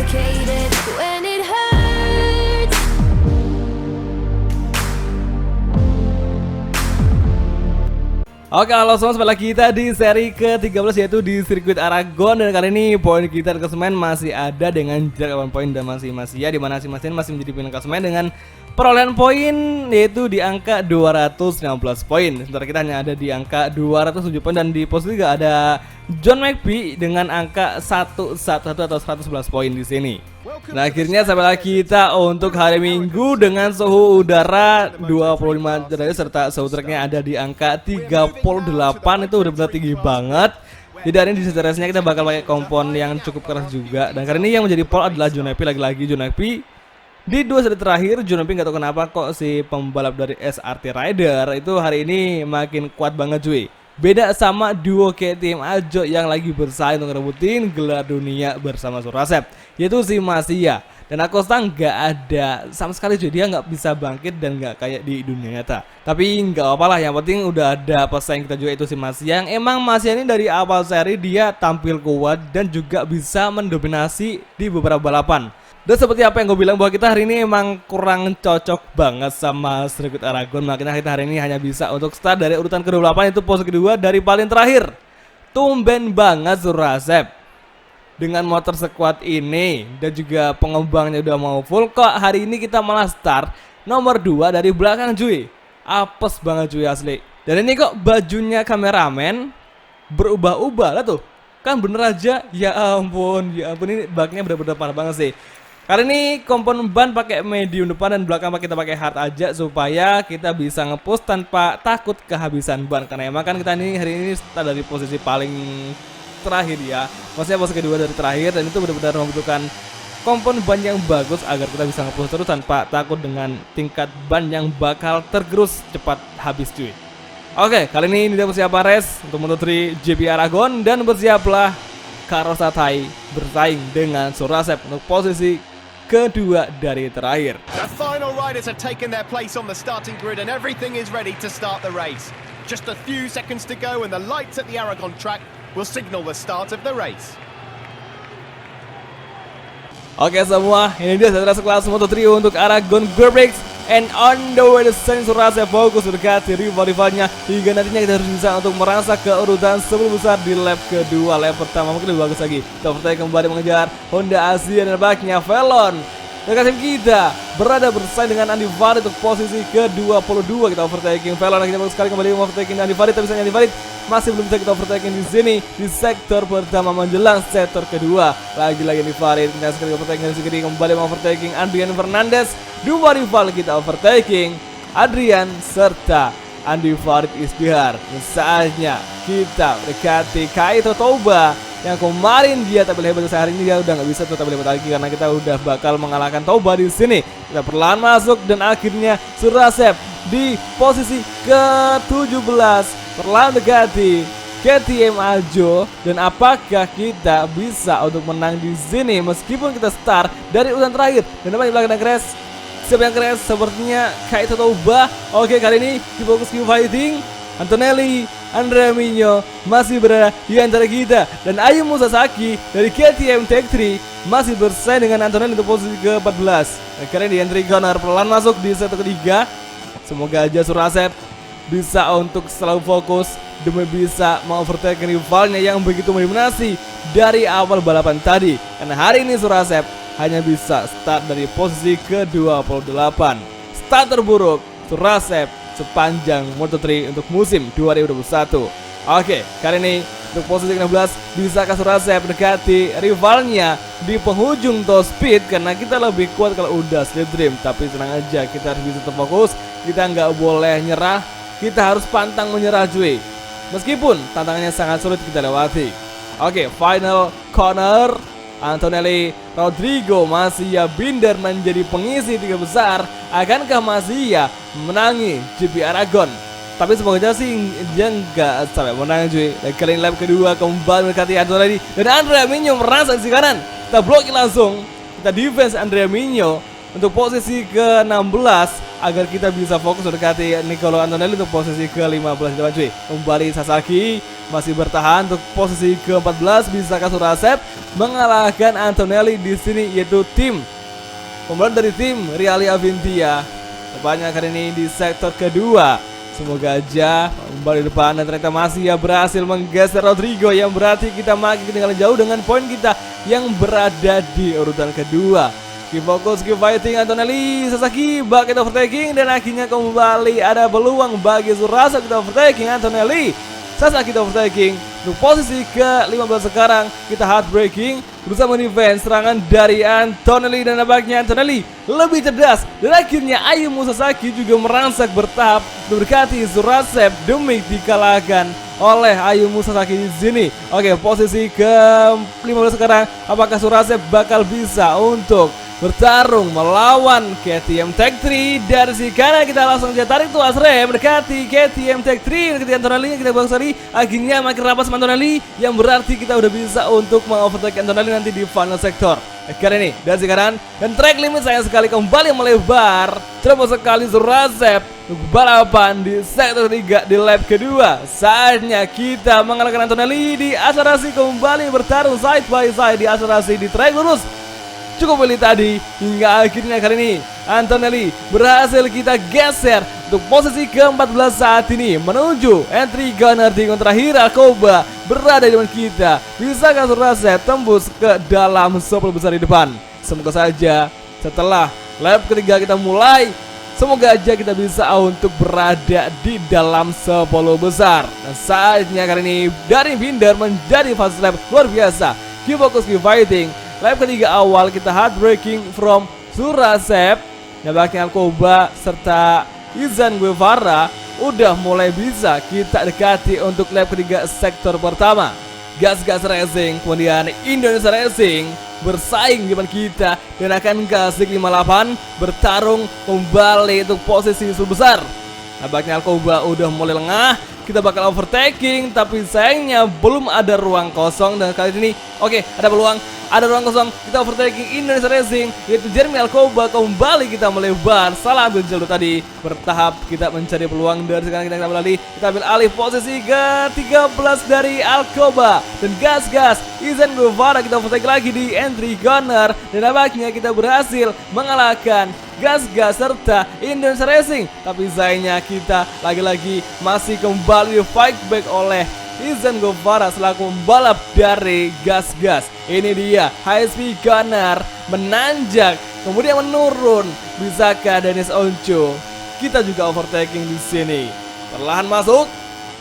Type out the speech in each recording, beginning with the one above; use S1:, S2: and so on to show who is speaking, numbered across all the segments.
S1: suffocated when it hurts.
S2: Oke, halo semua, kembali lagi kita di seri ke-13 yaitu di sirkuit Aragon. Dan kali ini poin kita di klasemen masih ada dengan jarak 8 poin dan masing-masing ya, dimana masing-masing masih menjadi pemimpin klasemen dengan perolehan poin yaitu di angka 216 poin. Sementara kita hanya ada di angka 207 poin, dan di posisi 3 ada John McPhee dengan angka 111 atau 111 poin di sini. Nah, akhirnya sampai lagi kita untuk hari Minggu dengan suhu udara 25 derajat serta soundtracknya ada di angka 38. Itu udah benar tinggi banget. Jadi hari ini di seterusnya kita bakal pakai kompon yang cukup keras juga. Dan kali ini yang menjadi pole adalah John McPhee, lagi-lagi John McPhee. Di 2 set terakhir John McPhee gak tau kenapa kok si pembalap dari SRT Rider itu hari ini makin kuat banget cuy. Beda sama duo KTM Ajo yang lagi bersaing untuk ngerebutin gelar dunia bersama Surasep, yaitu si Masia. Dan Acosta nggak ada sama sekali cuy, dia nggak bisa bangkit dan nggak kayak di dunia nyata. Tapi nggak apa-apa lah, yang penting udah ada pesaing kita juga, itu si Masia. Yang emang Masia ini dari awal seri dia tampil kuat dan juga bisa mendominasi di beberapa balapan. Dan seperti apa yang gue bilang, bahwa kita hari ini emang kurang cocok banget sama sirkuit Aragon. Makanya kita hari ini hanya bisa untuk start dari urutan ke-28, itu posisi kedua dari paling terakhir. Tumben banget Surasep dengan motor sekuat ini dan juga pengembangnya udah mau full, kok hari ini kita malah start nomor 2 dari belakang cuy. Apes banget cuy asli. Dan ini kok bajunya kameramen berubah-ubah lah tuh. Kan bener aja, ya ampun ini baknya bener-bener parah banget sih. Kali ini kompon ban pakai medium depan dan belakang kita pakai hard aja supaya kita bisa nge-push tanpa takut kehabisan ban. Karena emang kan kita ini hari ini start dari posisi paling terakhir ya, maksudnya posisi kedua dari terakhir, dan itu benar-benar membutuhkan kompon ban yang bagus agar kita bisa nge-push terus tanpa takut dengan tingkat ban yang bakal tergerus cepat habis cuy. Oke, kali ini kita persiapan race untuk Moto3 GP Aragon, dan bersiaplah Carlos Satai bersaing dengan Surasep untuk posisi kedua dari terakhir.
S3: The final riders have taken their place on the starting grid and everything is ready to start the race. Just a few seconds to go and the lights at the Aragon track will signal the start of the race.
S2: Oke semua, ini dia setelah kelas Moto3 untuk Aragon Grand Prix. And on the way the Surasep fokus mendekati rival-rivalnya hingga nantinya kita harus bisa untuk merasa ke urutan 10 besar di lap kedua. Lap pertama mungkin lebih bagus lagi. Kita kembali mengejar Honda Asia dan baknya Velon. Dan tim kita berada bersaing dengan Andy Farid untuk posisi ke-22. Kita overtaking Velon, kita bagus sekali kembali overtaking Andy Farid, tapi sayang Andy Farid masih belum bisa kita overtaking di sini di sektor pertama menjelang sektor kedua. Lagi-lagi Andy Farid kita sekali overtaking dari sini, kembali overtaking Adrian Fernandez. Dua rival kita overtaking Adrian serta Andy Farid Isbihar. Saatnya kita mendekati Kaito Toba yang kemarin dia tampil hebat, hari ini dia udah nggak bisa tampil hebat lagi karena kita udah bakal mengalahkan Toba di sini. Kita perlahan masuk dan akhirnya Surasep di posisi ke-17 perlahan mendekati KTM Ajo. Dan apakah kita bisa untuk menang di sini meskipun kita start dari urutan terakhir? Dan apa yang belakang crash? Siapa yang crash? Sepertinya Kaito Toba. Oke, kali ini di fokus Q Fighting Antonelli, Andrea Migno masih berada di antara kita, dan Ayu Musasaki dari KTM Tech 3 masih bersaing dengan Antonelli untuk posisi ke-14. Karena di entry corner perlahan masuk di set ketiga. Semoga aja Surasep bisa untuk selalu fokus demi bisa mengovertake rivalnya yang begitu mendominasi dari awal balapan tadi. Karena hari ini Surasep hanya bisa start dari posisi ke-28. Start terburuk Surasep sepanjang Moto3 untuk musim 2021. Oke, kali ini untuk posisi ke-16 bisakah Surasep mendekati rivalnya di penghujung top speed, karena kita lebih kuat kalau udah slip dream. Tapi tenang aja, kita harus bisa terfokus, kita nggak boleh nyerah, kita harus pantang menyerah cuy, meskipun tantangannya sangat sulit kita lewati. Oke, final corner. Antonelli Rodrigo Masia Binder menjadi pengisi 3 besar. Akankah Masia menangi GP Aragon? Tapi semoga aja sih dia nggak sampai menang cuy. Dan kali ini lap kedua kembali mendekati Antonelli dan Andrea Migno merasa di kanan. Kita blokir langsung, kita defense Andrea Migno. untuk posisi ke-16 agar kita bisa fokus mendekati Nicolo Antonelli untuk posisi ke-15 di depan cuy. Kembali Sasaki masih bertahan untuk posisi ke-14, bisakah Surasep mengalahkan Antonelli di sini, yaitu tim pembalap dari tim Riali Avintia. Tepatnya kali ini di sektor kedua. Semoga aja kembali depan dan ternyata masih ya berhasil menggeser Rodrigo, yang berarti kita makin ketinggalan jauh dengan poin kita yang berada di urutan kedua. Keep fokus, keep fighting Antonelli, Sasaki bucket overtaking dan akhirnya kembali ada peluang bagi Surasa kita overtaking Antonelli. Sasaki kita overtaking untuk posisi ke-15 sekarang. Kita hard braking berusaha mendefense serangan dari Antonelli dan nampaknya Antonelli lebih cerdas dan akhirnya Ayumu Sasaki juga merangsak bertahap mendekati Surasep demi dikalahkan oleh Ayumu Sasaki di sini. Oke, posisi ke-15 sekarang, apakah Surasep bakal bisa untuk bertarung melawan KTM Tech 3 dari si kanan? Kita langsung aja tarik tuas rem mendekati KTM Tech 3 mendekati Antonelli. Kita bagus sekali, akhirnya makin rapat sama Antonelli, yang berarti kita udah bisa untuk mengovertake Antonelli nanti di final sektor. Kali ini dari si kanan dan track limit sayang sekali kembali melebar. Terus sekali Surasep untuk balapan di sektor 3 di lap kedua. Saatnya kita mengalahkan Antonelli di akselerasi, kembali bertarung side by side di akselerasi di track lurus. Cukup pilih tadi hingga akhirnya kali ini Antonelli berhasil kita geser untuk posisi ke-14 saat ini menuju entry gunner di terakhir. Alcoba berada di depan kita. Bisakah Surasep tembus ke dalam 10 besar di depan? Semoga saja setelah lap ketiga kita mulai, semoga aja kita bisa untuk berada di dalam 10 besar. Dan saatnya kali ini dari Binder menjadi fast lap luar biasa. Keep focus, keep fighting. Lap ketiga awal kita hard braking from Surasep, nampaknya Alcoba serta Izan Guevara udah mulai bisa kita dekati untuk lap ketiga sektor pertama. Gas-gas Racing kemudian Indonesia Racing bersaing di depan kita dan akan ke 58 bertarung kembali untuk posisi besar. Nampaknya Alcoba udah mulai lengah. Kita bakal overtaking, tapi sayangnya belum ada ruang kosong. Dan kali ini oke, ada peluang, ada ruang kosong. Kita overtaking Indonesia Racing, yaitu Jeremy Alcoba. Kembali kita melebar, salah ambil jalur tadi. Bertahap kita mencari peluang. Dari sekarang kita ambil alih, kita ambil alih posisi ke-13 dari Alcoba. Dan gas-gas Izan Guevara kita overtake lagi di entry corner. Dan nampaknya kita berhasil mengalahkan gas-gas serta Indonesia Racing. Tapi sayangnya kita lagi-lagi masih kembali fight back oleh Izan Guevara selaku pembalap dari gas-gas. Ini dia high speed gunner menanjak kemudian menurun. Bisakah Dennis Onco kita juga overtaking di sini? Perlahan masuk.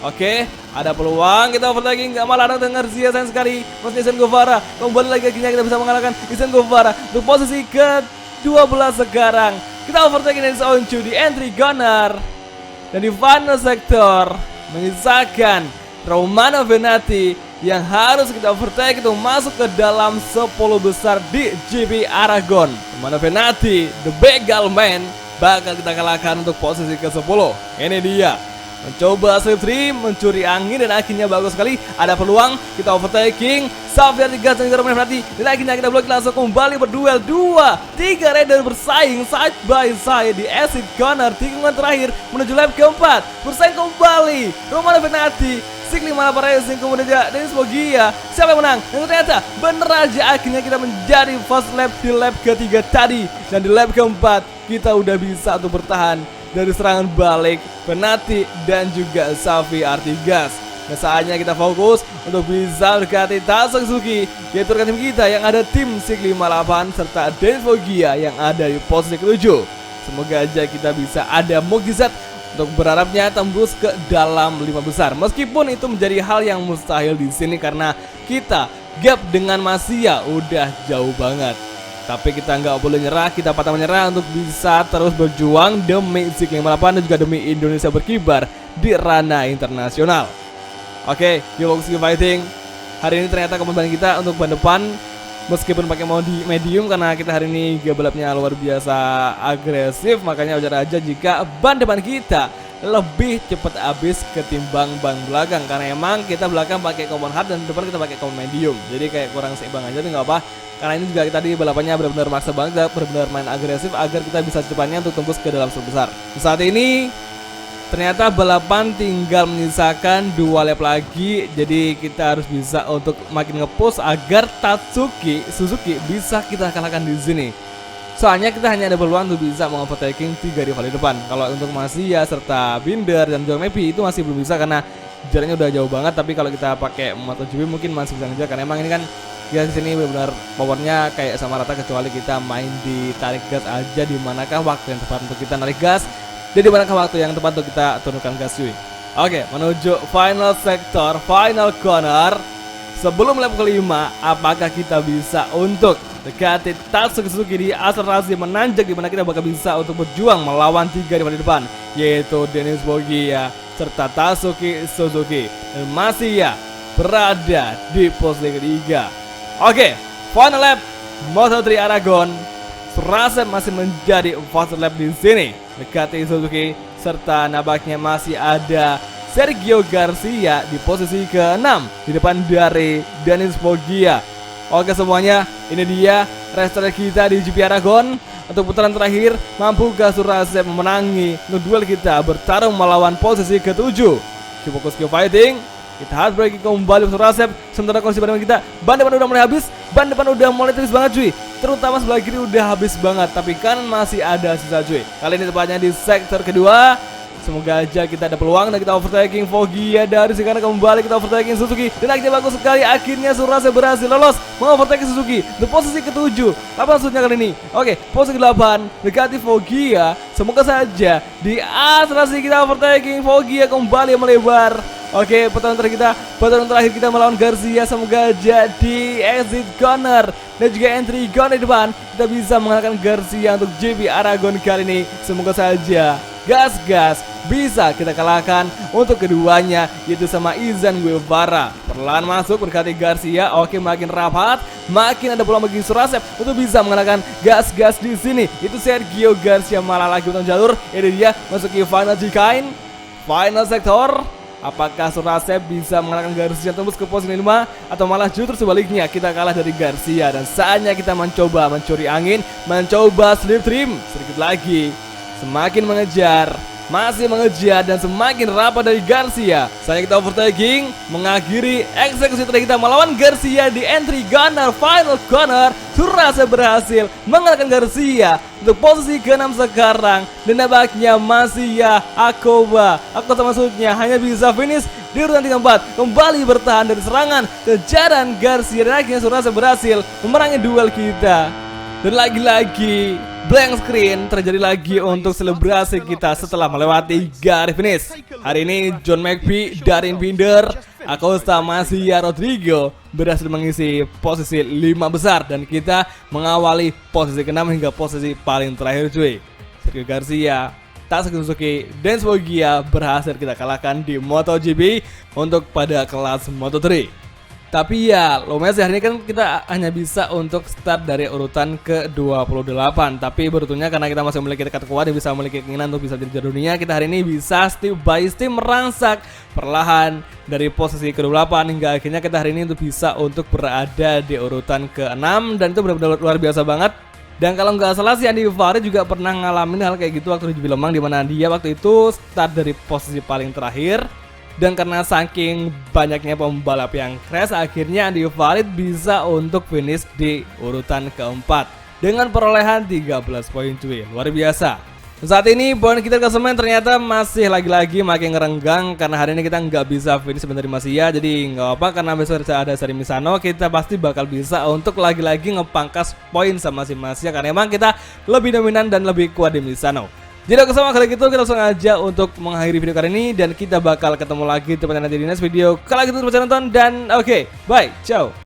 S2: Oke, ada peluang kita overtaking, nggak malah ada dengar Zia sayang sekali. Mas Izan Guevara kembali lagi, akhirnya kita bisa mengalahkan Izan Guevara untuk posisi ke-12 sekarang. Kita overtaking Dennis Onco di entry gunner. Dan di final sektor menyisakan Romano Venati yang harus kita overtake untuk masuk ke dalam 10 besar di GP Aragon. Romano Venati, the begal man, bakal kita kalahkan untuk posisi ke-10. Ini dia mencoba slipstream, mencuri angin dan akhirnya bagus sekali. Ada peluang kita overtaking. Xavier digas dan Romano Venati dan akhirnya kita blok langsung kembali berduel. 2-3 rider bersaing side by side di exit corner tikungan terakhir menuju lap keempat. Bersaing kembali Romano Venati, Sikli Malapa Racing, kemudian Dennis Bogia. Siapa yang menang? Dan ternyata bener aja akhirnya kita menjadi first lap di lap ketiga tadi. Dan di lap keempat kita udah bisa untuk bertahan dari serangan balik Venati dan juga Xavi Artigas. Nah, saatnya kita fokus untuk bisa mendekati Tatsuki Suzuki, yaitu rekan tim kita yang ada tim Sikli 58 serta Dennis Bogia yang ada di posisi ke-7. Semoga aja kita bisa ada mukjizat untuk berharapnya tembus ke dalam 5 besar. Meskipun itu menjadi hal yang mustahil di sini karena kita gap dengan Masia udah jauh banget. Tapi kita nggak boleh nyerah, kita patah menyerah untuk bisa terus berjuang demi Sikli 58 dan juga demi Indonesia berkibar di ranah internasional. Oke, Gearbox Fighting. Hari ini ternyata komitmen kita untuk ban depan meskipun pakai mode medium karena kita hari ini balapnya luar biasa agresif, makanya wajar aja jika ban depan kita lebih cepat habis ketimbang ban belakang karena emang kita belakang pakai common hard dan depan kita pakai common medium. Jadi kayak kurang seimbang aja, tapi nggak apa. Karena ini juga tadi balapannya benar-benar maksa banget, benar-benar main agresif agar kita bisa secepatnya untuk tembus ke dalam 10 besar. Saat ini ternyata balapan tinggal menyisakan 2 lap lagi, jadi kita harus bisa untuk makin nge-push agar Suzuki bisa kita kalahkan di sini. Soalnya kita hanya ada peluang untuk bisa mengovertaking 3 rival di depan. Kalau untuk Masiya serta Binder dan John Mappy itu masih belum bisa karena jaraknya udah jauh banget. Tapi kalau kita pakai MotoGP mungkin masih bisa ngejar karena emang ini kan ya di sini benar-benar powernya kayak sama rata, kecuali kita main di tarik gas aja. Di manakah waktu yang tepat untuk kita narik gas dan di manakah waktu yang tepat untuk kita turunkan gas cuy. Oke, menuju final sektor, final corner. Sebelum lap kelima, apakah kita bisa untuk dekati Tatsuki Suzuki di akselerasi menanjak, di mana kita bakal bisa untuk berjuang melawan 3 rival di depan, yaitu Dennis Foggia serta Tatsuki Suzuki, dan Masiya berada di posisi ketiga. Oke, final lap Moto3 Aragon. Surasep masih menjadi fast lap di sini dekati Suzuki, serta nampaknya masih ada Sergio Garcia di posisi ke-6 di depan dari Dennis Foggia. Oke semuanya, ini dia restart kita di GP Aragon. Untuk putaran terakhir, mampukah Surasep memenangi duel kita bertarung melawan posisi ke-7? Keep fokus, keep fighting. Kita harus breaking kembali Surasep. Sementara kondisi ban kita, ban depan udah mulai habis, ban depan udah mulai tipis banget cuy. Terutama sebelah kiri udah habis banget, tapi kanan masih ada sisa cuy. Kali ini tepatnya di sektor kedua. Semoga aja kita ada peluang dan kita overtaking Foggia dari sekarang kembali kita overtaking Suzuki, dan akhirnya bagus sekali, akhirnya Surasep berhasil lolos mengovertaking Suzuki di posisi ke-7. Apa maksudnya kali ini? Oke, posisi ke-8 dekati Foggia. Semoga saja di akselerasi kita overtaking Foggia kembali melebar. Oke, pertarungan terakhir kita melawan Garcia. Semoga aja di exit corner dan juga entry corner di depan kita bisa mengalahkan Garcia untuk GP Aragon kali ini. Semoga saja gas bisa kita kalahkan untuk keduanya, yaitu sama Izan Guevara. Perlahan masuk berkati Garcia. Oke, makin rapat, makin ada peluang bagi Surasep untuk bisa mengalahkan gas di sini. Itu Sergio Garcia malah lagi potong jalur. Ini dia masuki final chicane, final sektor. Apakah Surasep bisa mengalahkan Garcia tembus ke posisi 5, atau malah justru sebaliknya kita kalah dari Garcia dan saatnya kita mencoba mencuri angin, mencoba slip trim sedikit lagi. Semakin mengejar, masih mengejar dan semakin rapat dari Garcia. Saatnya kita overtaking, mengakhiri eksekusi terakhir kita melawan Garcia di entry gunner final corner. Surasep berhasil mengalahkan Garcia untuk posisi ke-6 sekarang, dan nampaknya Masiya Akoba maksudnya hanya bisa finish di urutan 3-4, kembali bertahan dari serangan kejaran Garcia, dan akhirnya Surasep berhasil memenangi duel kita. Dan lagi-lagi blank screen terjadi lagi untuk selebrasi kita setelah melewati garis finish. Hari ini John Mappy, Darin Binder, Acosta, Masiya, Rodrigo berhasil mengisi posisi 5 besar, dan kita mengawali posisi ke-6 hingga posisi paling terakhir cuy. Sergio Garcia, Tatsuki Suzuki, dan Foggia berhasil kita kalahkan di MotoGP untuk pada kelas Moto3. Tapi ya, lumayan sih hari ini kan kita hanya bisa untuk start dari urutan ke-28. Tapi beruntungnya karena kita masih memiliki tekad kuat dan bisa memiliki keinginan untuk bisa jadi juara dunia, kita hari ini bisa step by step merangsak perlahan dari posisi ke-28 hingga akhirnya kita hari ini untuk bisa untuk berada di urutan ke-6, dan itu benar-benar luar biasa banget. Dan kalau nggak salah si Andy Farid juga pernah ngalamin hal kayak gitu waktu di GP Lemang, dimana dia waktu itu start dari posisi paling terakhir. Dan karena saking banyaknya pembalap yang crash, akhirnya Andy Farid bisa untuk finish di urutan keempat dengan perolehan 13 poin cuy. Luar biasa. Saat ini poin kita klasemen ternyata masih lagi-lagi makin ngerenggang karena hari ini kita nggak bisa finish sebentar di Masiya. Jadi nggak apa, karena besok ada seri Misano, kita pasti bakal bisa untuk lagi-lagi ngepangkas poin sama si Masiya karena emang kita lebih dominan dan lebih kuat di Misano. Jadi oke sama, kalau gitu kita langsung aja untuk mengakhiri video kali ini, dan kita bakal ketemu lagi tepatnya nanti di next video. Kalau gitu terus nonton, dan oke, bye, ciao.